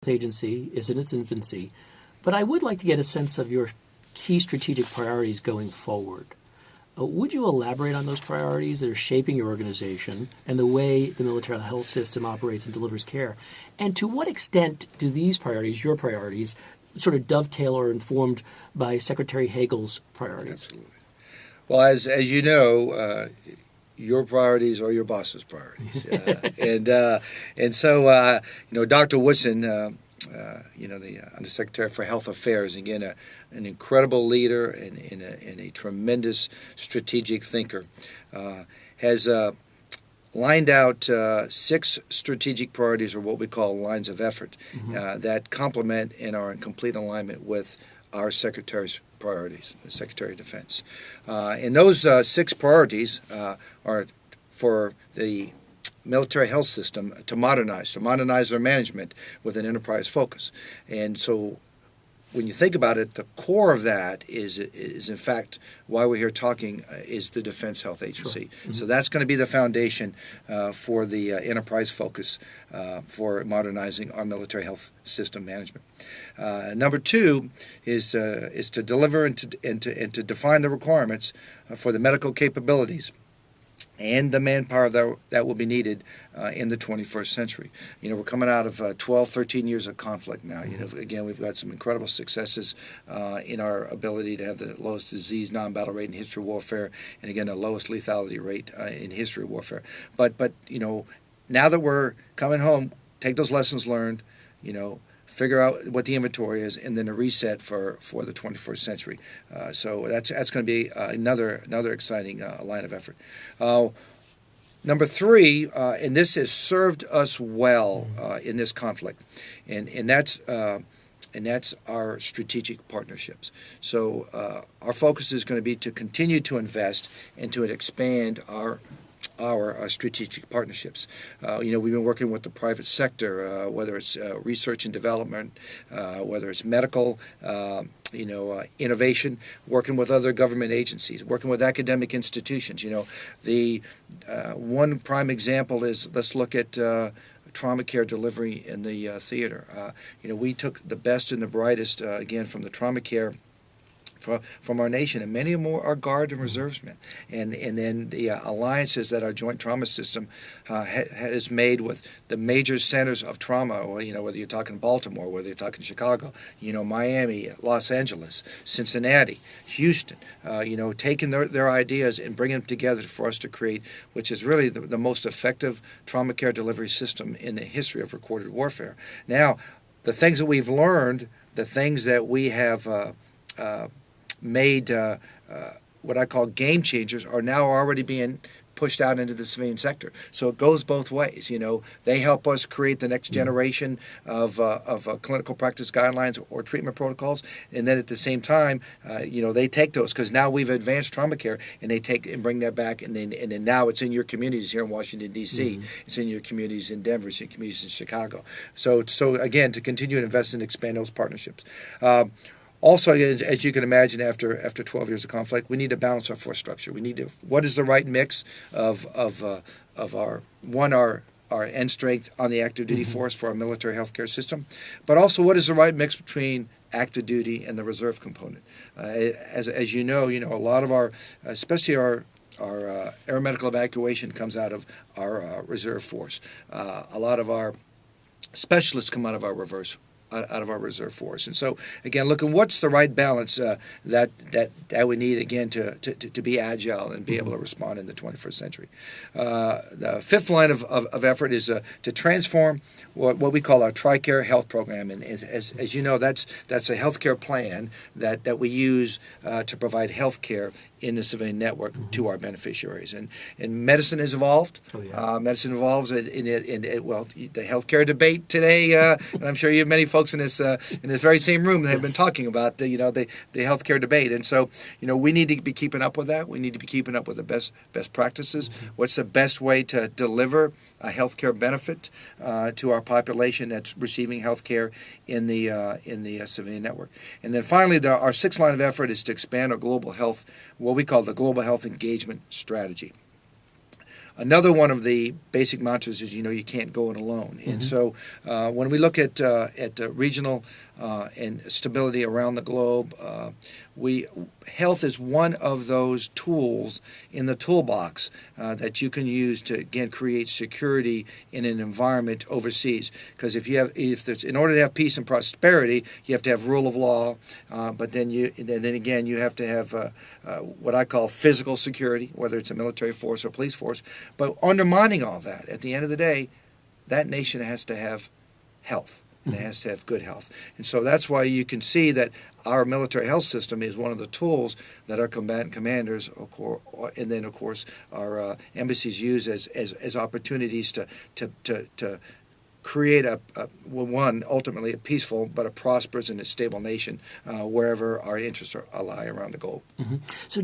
Agency is in its infancy, but I would like to get a sense of your key strategic priorities going forward. Would you elaborate on those priorities that are shaping your organization and the way the military health system operates and delivers care? And to what extent do these priorities, your priorities, sort of dovetail or informed by Secretary Hagel's priorities? Absolutely. Well, as you know, your priorities are your boss's priorities, and so Dr. Woodson, the Undersecretary for Health Affairs, again, an incredible leader and a tremendous strategic thinker, has lined out 6 strategic priorities, or what we call lines of effort, that complement and are in complete alignment with our Secretary's priorities, the Secretary of Defense. And those 6 priorities are for the military health system to modernize their management with an enterprise focus. And so when you think about it, the core of that is in fact why we're here talking is the Defense Health Agency. Sure. So that's going to be the foundation for the enterprise focus for modernizing our military health system management. Number 2 is to deliver and to define the requirements for the medical capabilities and the manpower that will be needed in the 21st century. We're coming out of 12, 13 years of conflict now. Again, we've got some incredible successes in our ability to have the lowest disease non-battle rate in history of warfare, and again, the lowest lethality rate in history of warfare. But now that we're coming home, take those lessons learned, figure out what the inventory is, and then a reset for the 21st century. So that's going to be another exciting line of effort. Number 3, and this has served us well in this conflict, and that's our strategic partnerships. So our focus is going to be to continue to invest and to expand our strategic partnerships. We've been working with the private sector, whether it's research and development, whether it's medical, innovation, working with other government agencies, working with academic institutions. The one prime example is, let's look at trauma care delivery in the theater. We took the best and the brightest, again, from the trauma care from our nation, and many more are Guard and Reservesmen, and then the alliances that our Joint Trauma System has made with the major centers of trauma, or whether you're talking Baltimore, whether you're talking Chicago, Miami, Los Angeles, Cincinnati, Houston, taking their ideas and bringing them together for us to create, which is really the most effective trauma care delivery system in the history of recorded warfare. Now, the things that we've learned, the things that we have made what I call game changers are now already being pushed out into the civilian sector. So it goes both ways. They help us create the next generation of clinical practice guidelines or treatment protocols, and then at the same time, they take those, because now we've advanced trauma care, and they take and bring that back, and then now it's in your communities here in Washington D.C. It's in your communities in Denver. It's in communities in Chicago. So again, to continue to invest and expand those partnerships. Also, as you can imagine, after 12 years of conflict, we need to balance our force structure. We need to, what is the right mix of our end strength on the active duty force for our military healthcare system, but also what is the right mix between active duty and the reserve component. As you know, a lot of our, especially our air medical evacuation comes out of our reserve force. A lot of our specialists come out of our reserve force. And so, again, looking what's the right balance that we need, again, to be agile and be able to respond in the 21st century. The 5th line of effort is to transform what we call our TRICARE health program. And as you know, that's a healthcare plan that we use to provide health care in the civilian network to our beneficiaries. And medicine has evolved. Oh, yeah. Medicine evolves in the healthcare debate today, and I'm sure you have many folks in this very same room that have been talking about the healthcare debate. And so, we need to be keeping up with that. We need to be keeping up with the best practices. What's the best way to deliver a healthcare benefit to our population that's receiving healthcare in the civilian network. And then finally, our 6th line of effort is to expand our global health, what we call the global health engagement strategy. Another one of the basic mantras is, you can't go it alone. And so when we look at regional and stability around the globe, health is one of those tools in the toolbox that you can use to, again, create security in an environment overseas. Because in order to have peace and prosperity, you have to have rule of law, but then again you have to have what I call physical security, whether it's a military force or police force. But undermining all that, at the end of the day, that nation has to have health. And it has to have good health. And so that's why you can see that our military health system is one of the tools that our combatant commanders, and then, of course, our embassies use as opportunities to create ultimately a peaceful but a prosperous and a stable nation wherever our interests lie around the globe. So